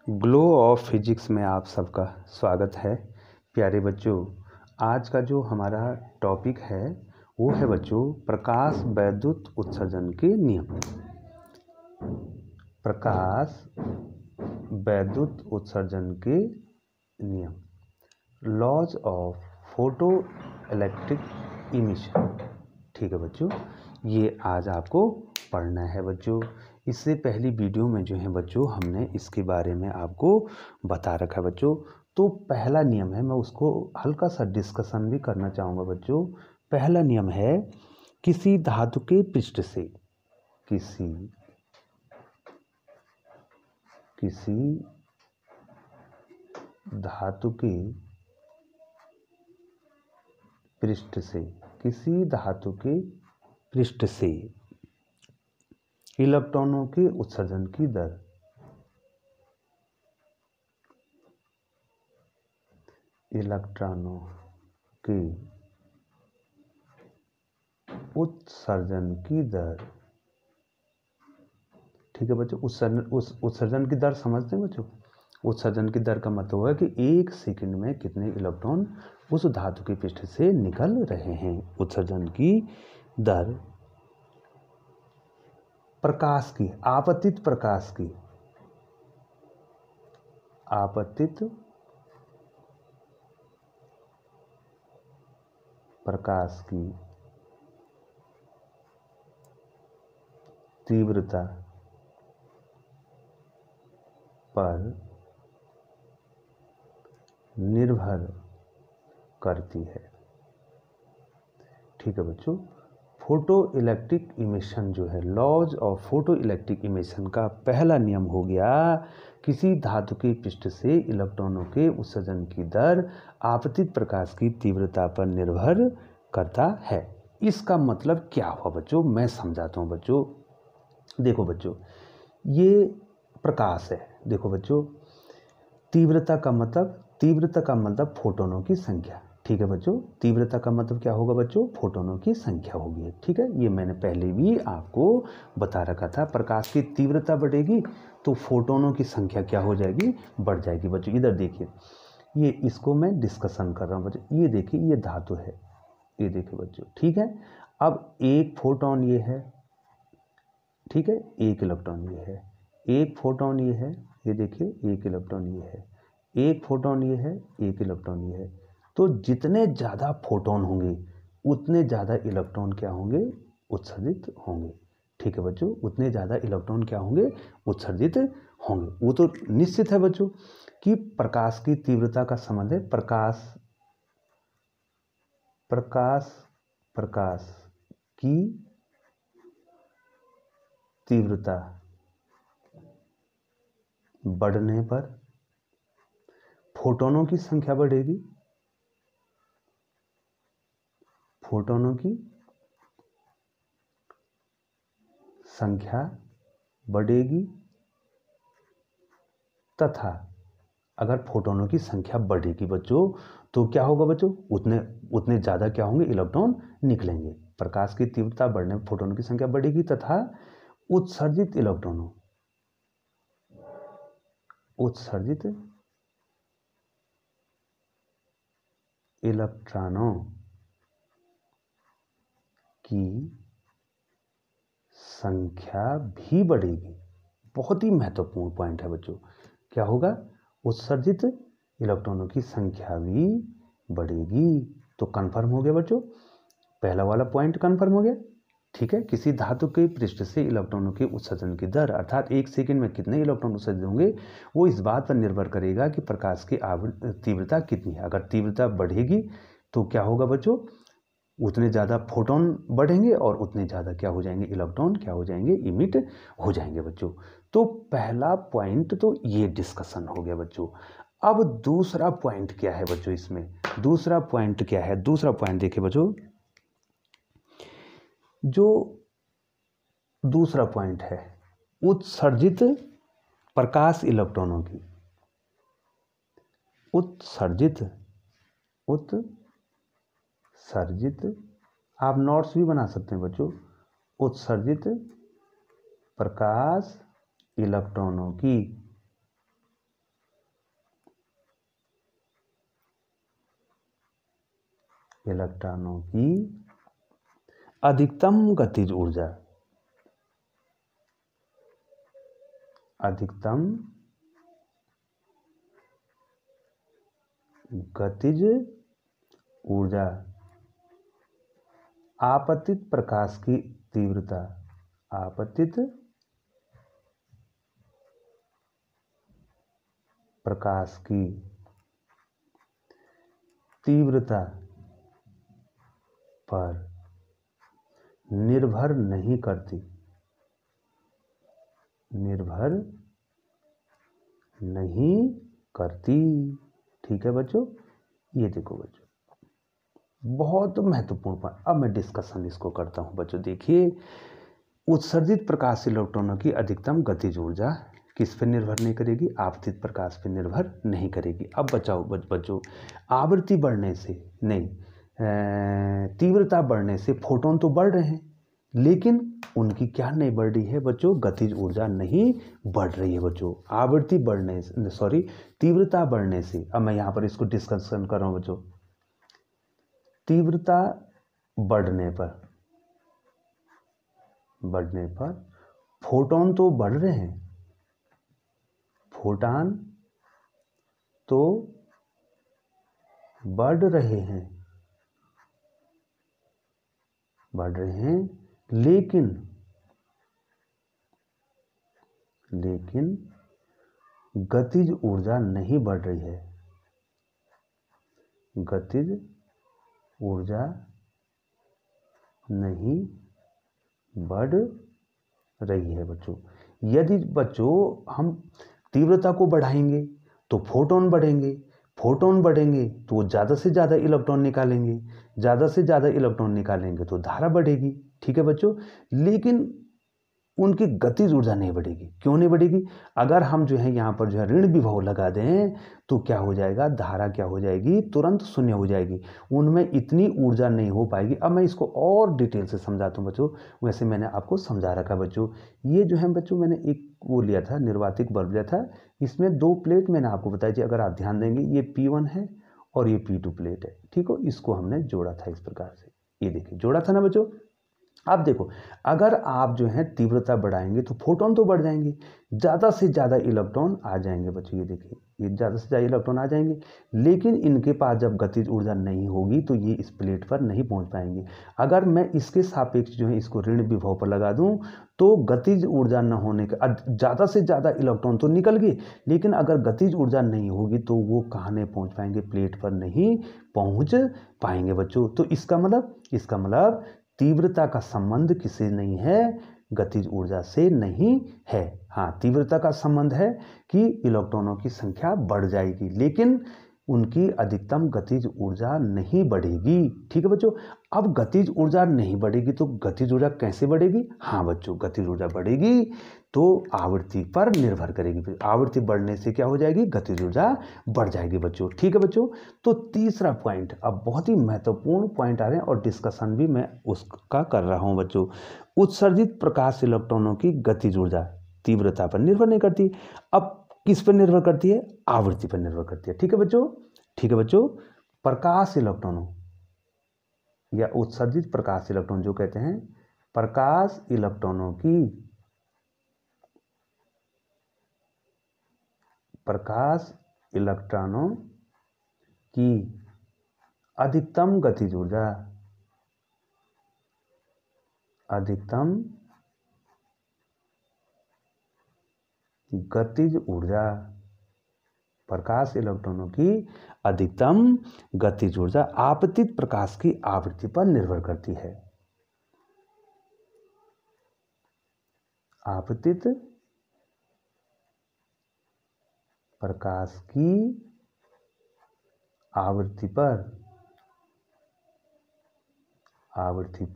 Glow of physics में आप सबका स्वागत है। प्यारे बच्चों, आज का जो हमारा टॉपिक है वो है बच्चों प्रकाश वैद्युत उत्सर्जन के नियम। प्रकाश वैद्युत उत्सर्जन के नियम, laws of photoelectric emission. ठीक है बच्चों, ये आज आपको पढ़ना है बच्चों। इससे पहली वीडियो में जो है बच्चों हमने इसके बारे में आपको बता रखा है बच्चों। तो पहला नियम है, मैं उसको हल्का सा डिस्कशन भी करना चाहूँगा बच्चों। पहला नियम है, किसी धातु के पृष्ठ से किसी धातु के पृष्ठ से इलेक्ट्रॉनों के उत्सर्जन की दर ठीक है बच्चों। उत्सर्जन की दर समझते हैं बच्चों। उत्सर्जन की दर का मतलब है कि एक सेकंड में कितने इलेक्ट्रॉन उस धातु के पृष्ठ से निकल रहे हैं। उत्सर्जन की दर प्रकाश की, आपतित प्रकाश की तीव्रता पर निर्भर करती है। ठीक है बच्चों। फोटो इलेक्ट्रिक इमिशन जो है, laws of photoelectric emission का पहला नियम हो गया, किसी धातु के पृष्ठ से इलेक्ट्रॉनों के उत्सर्जन की दर आपतित प्रकाश की तीव्रता पर निर्भर करता है। इसका मतलब क्या हुआ बच्चों, मैं समझाता हूँ बच्चों। देखो बच्चों, ये प्रकाश है। देखो बच्चों, तीव्रता का मतलब फोटोनों की संख्या। ठीक है बच्चों, तीव्रता का मतलब क्या होगा बच्चों, फोटोनों की संख्या होगी। ठीक है, ये मैंने पहले भी आपको बता रखा था। प्रकाश की तीव्रता बढ़ेगी तो फोटोनों की संख्या क्या हो जाएगी, बढ़ जाएगी बच्चों। इधर देखिए, ये इसको मैं डिस्कशन कर रहा हूँ बच्चों। ये देखिए, ये धातु है, ये देखिए बच्चों। ठीक है, अब एक फोटोन ये है, ठीक है, एक इलेक्ट्रॉन ये है, एक फोटोन ये है, ये देखिए एक इलेक्ट्रॉन ये है, एक फोटोन ये है, एक इलेक्ट्रॉन ये है। तो जितने ज़्यादा फोटोन होंगे उतने ज़्यादा इलेक्ट्रॉन क्या होंगे, उत्सर्जित होंगे। ठीक है बच्चों, उतने ज़्यादा इलेक्ट्रॉन क्या होंगे, उत्सर्जित होंगे। वो तो निश्चित है बच्चों कि प्रकाश की तीव्रता का संबंध है प्रकाश की तीव्रता बढ़ने पर फोटोनों की संख्या बढ़ेगी, फोटोनों की संख्या बढ़ेगी, तथा अगर फोटोनों की संख्या बढ़ेगी बच्चों तो क्या होगा बच्चों, उतने ज़्यादा क्या होंगे, इलेक्ट्रॉन निकलेंगे। प्रकाश की तीव्रता बढ़ने पर फोटोनों की संख्या बढ़ेगी तथा उत्सर्जित इलेक्ट्रॉनों की संख्या भी बढ़ेगी। बहुत ही महत्वपूर्ण पॉइंट है बच्चों। क्या होगा, उत्सर्जित इलेक्ट्रॉनों की संख्या भी बढ़ेगी। तो कंफर्म हो गया बच्चों, पहला वाला पॉइंट कंफर्म हो गया। ठीक है, किसी धातु के पृष्ठ से इलेक्ट्रॉनों के उत्सर्जन की दर अर्थात एक सेकंड में कितने इलेक्ट्रॉन उत्सर्जित होंगे वो इस बात पर निर्भर करेगा कि प्रकाश की तीव्रता कितनी है। अगर तीव्रता बढ़ेगी तो क्या होगा बच्चों, उतने ज़्यादा फोटोन बढ़ेंगे और उतने ज़्यादा क्या हो जाएंगे, इलेक्ट्रॉन क्या हो जाएंगे, इमिट हो जाएंगे बच्चों। तो पहला पॉइंट तो ये डिस्कशन हो गया बच्चों। अब दूसरा पॉइंट क्या है बच्चों, इसमें दूसरा पॉइंट क्या है, दूसरा पॉइंट देखिए बच्चों। जो दूसरा पॉइंट है, उत्सर्जित प्रकाश इलेक्ट्रॉनों की उत्सर्जित आप नोट्स भी बना सकते हैं बच्चों। उत्सर्जित प्रकाश इलेक्ट्रॉनों की इलेक्ट्रॉनों की अधिकतम गतिज ऊर्जा, अधिकतम गतिज ऊर्जा आपतित प्रकाश की तीव्रता, आपतित प्रकाश की तीव्रता पर निर्भर नहीं करती, निर्भर नहीं करती। ठीक है बच्चों, ये देखो बच्चों बहुत महत्वपूर्ण पॉइंट। अब मैं डिस्कशन इसको करता हूं बच्चों। देखिए, उत्सर्जित प्रकाश इलेक्ट्रॉनों की अधिकतम गतिज ऊर्जा किस पर निर्भर नहीं करेगी? आपतित प्रकाश पर निर्भर नहीं करेगी। अब बच्चों आवृत्ति बढ़ने से नहीं, तीव्रता बढ़ने से फोटोन तो बढ़ रहे हैं, लेकिन उनकी क्या नहीं बढ़ रही है बच्चों? गतिज ऊर्जा नहीं बढ़ रही है बच्चों। आवृत्ति बढ़ने से, सॉरी, तीव्रता बढ़ने से, अब मैं यहाँ पर इसको डिस्कशन कर रहा हूँ बच्चों। तीव्रता बढ़ने पर फोटोन तो बढ़ रहे हैं, फोटॉन तो बढ़ रहे हैं, लेकिन गतिज ऊर्जा नहीं बढ़ रही है, गतिज ऊर्जा नहीं बढ़ रही है बच्चों। यदि बच्चों हम तीव्रता को बढ़ाएंगे तो फोटोन बढ़ेंगे, फोटोन बढ़ेंगे तो वो ज़्यादा से ज़्यादा इलेक्ट्रॉन निकालेंगे, ज़्यादा से ज़्यादा इलेक्ट्रॉन निकालेंगे तो धारा बढ़ेगी। ठीक है बच्चों, लेकिन उनकी गतिज ऊर्जा नहीं बढ़ेगी। क्यों नहीं बढ़ेगी? अगर हम जो है यहाँ पर जो है ऋण विभव लगा दें तो क्या हो जाएगा? धारा क्या हो जाएगी? तुरंत शून्य हो जाएगी, उनमें इतनी ऊर्जा नहीं हो पाएगी। अब मैं इसको और डिटेल से समझाता हूँ बच्चों। वैसे मैंने आपको समझा रखा बच्चों। ये जो है बच्चों, मैंने एक वो लिया था, निर्वातिक बल्ब लिया था, इसमें 2 प्लेट मैंने आपको बताई थी। अगर आप ध्यान देंगे, ये P1 है और ये P2 प्लेट है। ठीक हो, इसको हमने जोड़ा था इस प्रकार से। ये देखिए, जोड़ा था ना बच्चों। अब देखो, अगर आप जो है तीव्रता बढ़ाएंगे तो फोटोन तो बढ़ जाएंगे, ज़्यादा से ज़्यादा इलेक्ट्रॉन आ जाएंगे बच्चों। ये देखिए, ये ज़्यादा से ज़्यादा इलेक्ट्रॉन आ जाएंगे, लेकिन इनके पास जब गतिज ऊर्जा नहीं होगी तो ये इस प्लेट पर नहीं पहुंच पाएंगे। अगर मैं इसके सापेक्ष जो है इसको ऋण विभव पर लगा दूं तो गतिज ऊर्जा न होने का ज़्यादा से ज़्यादा इलेक्ट्रॉन तो निकल गए, लेकिन अगर गतिज ऊर्जा नहीं होगी तो वो कहाँ नहीं पहुँच पाएंगे? प्लेट पर नहीं पहुँच पाएंगे बच्चों। तो इसका मतलब तीव्रता का संबंध किससे नहीं है? गतिज ऊर्जा से नहीं है। हाँ, तीव्रता का संबंध है कि इलेक्ट्रॉनों की संख्या बढ़ जाएगी, लेकिन उनकी अधिकतम गतिज ऊर्जा नहीं बढ़ेगी। ठीक है बच्चों। अब गतिज ऊर्जा नहीं बढ़ेगी तो गतिज ऊर्जा कैसे बढ़ेगी? हाँ बच्चों, गतिज ऊर्जा बढ़ेगी तो आवृत्ति पर निर्भर करेगी। आवृत्ति बढ़ने से क्या हो जाएगी? गतिज ऊर्जा बढ़ जाएगी बच्चों। ठीक है बच्चों। तो तीसरा पॉइंट, अब बहुत ही महत्वपूर्ण पॉइंट आ रहे हैं और डिस्कशन भी मैं उसका कर रहा हूं बच्चों। उत्सर्जित प्रकाश इलेक्ट्रॉनों की गतिज ऊर्जा तीव्रता पर निर्भर नहीं करती। अब किस पर निर्भर करती है? आवृत्ति पर निर्भर करती है। ठीक है बच्चों। ठीक है बच्चों, प्रकाश इलेक्ट्रॉनों या उत्सर्जित प्रकाश इलेक्ट्रॉन जो कहते हैं, प्रकाश इलेक्ट्रॉनों की अधिकतम गतिज ऊर्जा, प्रकाश इलेक्ट्रॉनों की अधिकतम गतिज ऊर्जा आपतित प्रकाश की आवृत्ति पर निर्भर करती है। आपतित प्रकाश की आवृत्ति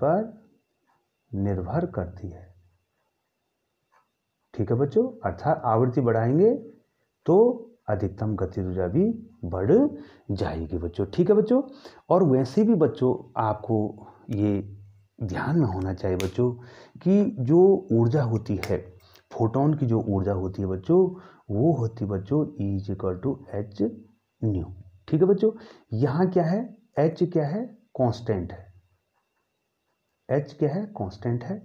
पर निर्भर करती है। ठीक है बच्चों, अर्थात आवृत्ति बढ़ाएंगे तो अधिकतम गतिज ऊर्जा भी बढ़ जाएगी बच्चों। ठीक है बच्चों। और वैसे भी बच्चों आपको ये ध्यान में होना चाहिए बच्चों कि जो ऊर्जा होती है, फोटोन की जो ऊर्जा होती है बच्चों, वो होती है बच्चों E = H न्यू। ठीक है बच्चों। यहाँ क्या है? H क्या है? कांस्टेंट है, h क्या है, कांस्टेंट है,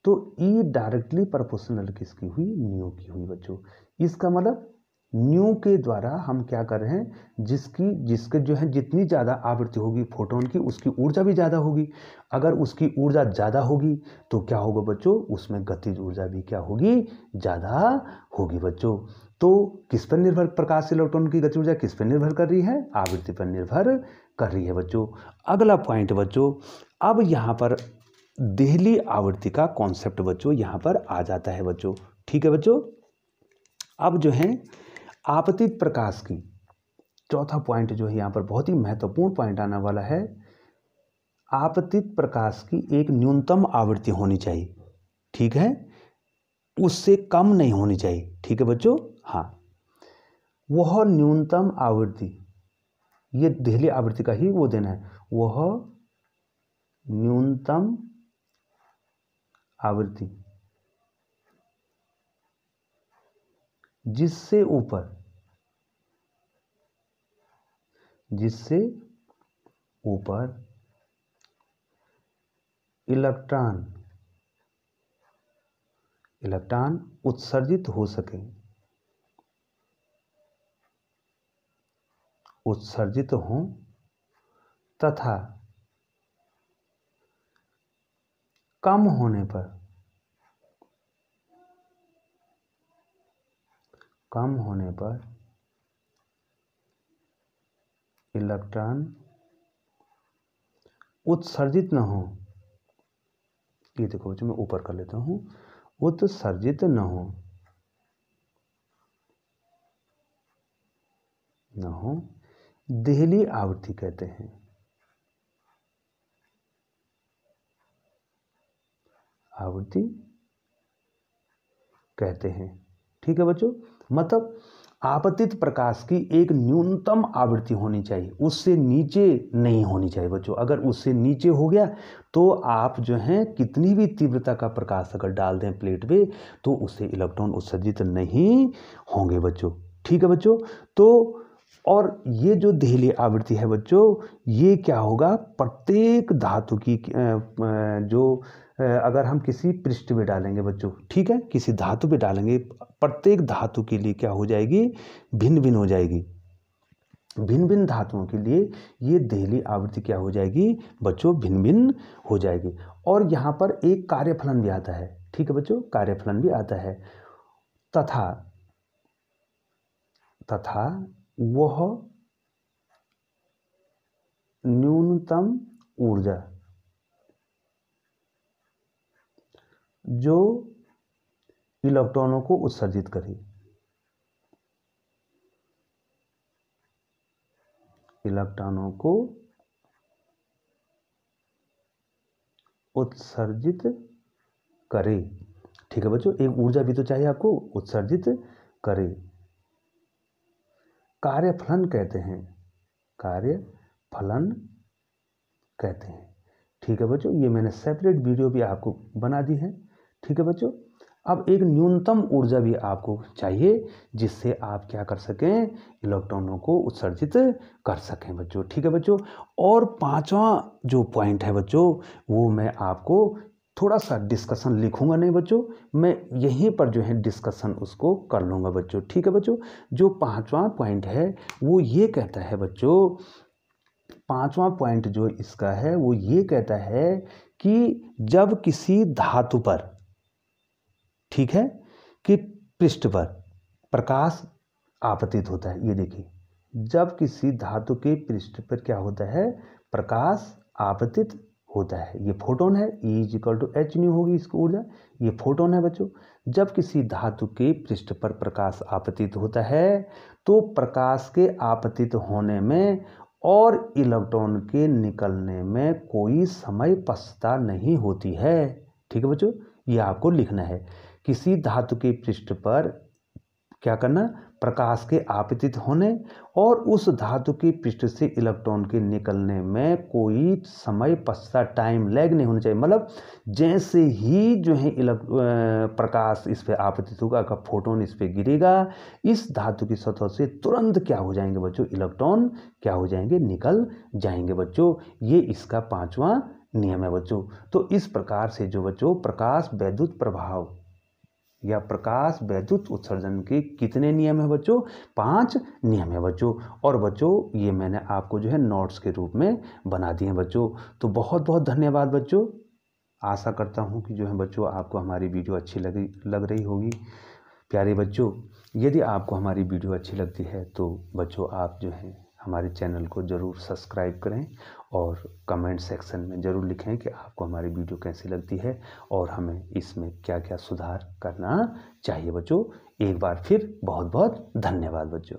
तो E डायरेक्टली प्रोपोर्शनल किसकी हुई, न्यू की हुई बच्चों। इसका मतलब न्यू के द्वारा हम क्या कर रहे हैं, जिसके जो है जितनी ज़्यादा आवृत्ति होगी फोटोन की, उसकी ऊर्जा भी ज़्यादा होगी। अगर उसकी ऊर्जा ज़्यादा होगी तो क्या होगा बच्चों, उसमें गतिज ऊर्जा भी क्या होगी, ज़्यादा होगी बच्चों। तो किस पर निर्भर, प्रकाश इलेक्ट्रॉन की गति ऊर्जा किस पर निर्भर कर रही है, आवृत्ति पर निर्भर कर रही है बच्चों। अगला पॉइंट बच्चों, अब यहाँ पर देहली आवृत्ति का कॉन्सेप्ट बच्चों यहाँ पर आ जाता है बच्चों। ठीक है बच्चों, अब जो है आपतित प्रकाश की चौथा पॉइंट जो है यहाँ पर बहुत ही महत्वपूर्ण पॉइंट आने वाला है। आपतित प्रकाश की एक न्यूनतम आवृत्ति होनी चाहिए, ठीक है, उससे कम नहीं होनी चाहिए। ठीक है बच्चों, हाँ, वह न्यूनतम आवृत्ति, ये देहली आवृत्ति का ही वो देना है, वह न्यूनतम आवृत्ति जिससे ऊपर इलेक्ट्रॉन उत्सर्जित हो सके, उत्सर्जित हों तथा कम होने पर इलेक्ट्रॉन उत्सर्जित न हो। ये देखो बच्चों, मैं ऊपर कर लेता हूं, उत्सर्जित न हो देहली आवृत्ति कहते हैं। आवृत्ति कहते हैं। ठीक है बच्चों, मतलब आपतित प्रकाश की एक न्यूनतम आवृत्ति होनी चाहिए, उससे नीचे नहीं होनी चाहिए बच्चों। अगर उससे नीचे हो गया तो आप जो हैं कितनी भी तीव्रता का प्रकाश अगर डाल दें प्लेट पे तो उससे इलेक्ट्रॉन उत्सर्जित नहीं होंगे बच्चों। ठीक है बच्चों, तो और ये जो देहली आवृत्ति है बच्चों, ये क्या होगा, प्रत्येक धातु की जो अगर हम किसी पृष्ठ पे डालेंगे बच्चों, ठीक है, किसी धातु पे डालेंगे, प्रत्येक धातु के लिए क्या हो जाएगी, भिन्न भिन्न हो जाएगी। भिन्न भिन्न धातुओं के लिए ये देहली आवृत्ति क्या हो जाएगी बच्चों, भिन्न भिन्न हो जाएगी। और यहाँ पर एक कार्यफलन भी आता है। ठीक है बच्चों, कार्यफलन भी आता है। तथा वह न्यूनतम ऊर्जा जो इलेक्ट्रॉनों को उत्सर्जित करे, इलेक्ट्रॉनों को उत्सर्जित करे। ठीक है बच्चों, एक ऊर्जा भी तो चाहिए आपको, उत्सर्जित करे, कार्यफलन कहते हैं, कार्यफलन कहते हैं। ठीक है बच्चों, ये मैंने सेपरेट वीडियो भी आपको बना दी है। ठीक है बच्चों, अब एक न्यूनतम ऊर्जा भी आपको चाहिए जिससे आप क्या कर सकें, इलेक्ट्रॉनों को उत्सर्जित कर सकें बच्चों। ठीक है बच्चों, और पांचवा जो पॉइंट है बच्चों, वो मैं आपको थोड़ा सा डिस्कशन लिखूंगा नहीं बच्चों, मैं यहीं पर जो है डिस्कशन उसको कर लूँगा बच्चों। ठीक है बच्चों, जो पांचवा पॉइंट है वो ये कहता है बच्चों, पांचवा पॉइंट जो इसका है वो ये कहता है कि जब किसी धातु पर, ठीक है, कि पृष्ठ पर प्रकाश आपतित होता है, ये देखिए, जब किसी धातु के पृष्ठ पर क्या होता है, प्रकाश आपतित होता है, ये फोटोन है, E=h होगी इसकी ऊर्जा, ये फोटोन है बच्चों। जब किसी धातु के पृष्ठ पर प्रकाश आपतित होता है तो प्रकाश के आपतित होने में और इलेक्ट्रॉन के निकलने में कोई समय पश्चात नहीं होती है। ठीक है बच्चों, ये आपको लिखना है। किसी धातु के पृष्ठ पर क्या करना, प्रकाश के आपतित होने और उस धातु की पृष्ठ से इलेक्ट्रॉन के निकलने में कोई समय पश्चात टाइम लैग नहीं होना चाहिए। मतलब जैसे ही जो है प्रकाश इस पे आपतित होगा, का फोटोन इस पे गिरेगा, इस धातु की सतह से तुरंत क्या हो जाएंगे बच्चों, इलेक्ट्रॉन क्या हो जाएंगे, निकल जाएंगे बच्चों। ये इसका 5वां नियम है बच्चों। तो इस प्रकार से जो बच्चों प्रकाश वैद्युत प्रभाव या प्रकाश वैद्युत उत्सर्जन के कितने नियम है बच्चों, 5 नियम है बच्चों। और बच्चों ये मैंने आपको जो है नोट्स के रूप में बना दिए हैं बच्चों। तो बहुत बहुत धन्यवाद बच्चों। आशा करता हूँ कि जो है बच्चों आपको हमारी वीडियो अच्छी लग रही होगी। प्यारे बच्चों, यदि आपको हमारी वीडियो अच्छी लगती है तो बच्चों आप जो है हमारे चैनल को ज़रूर सब्सक्राइब करें और कमेंट सेक्शन में ज़रूर लिखें कि आपको हमारी वीडियो कैसी लगती है और हमें इसमें क्या क्या सुधार करना चाहिए बच्चों। एक बार फिर बहुत बहुत धन्यवाद बच्चों।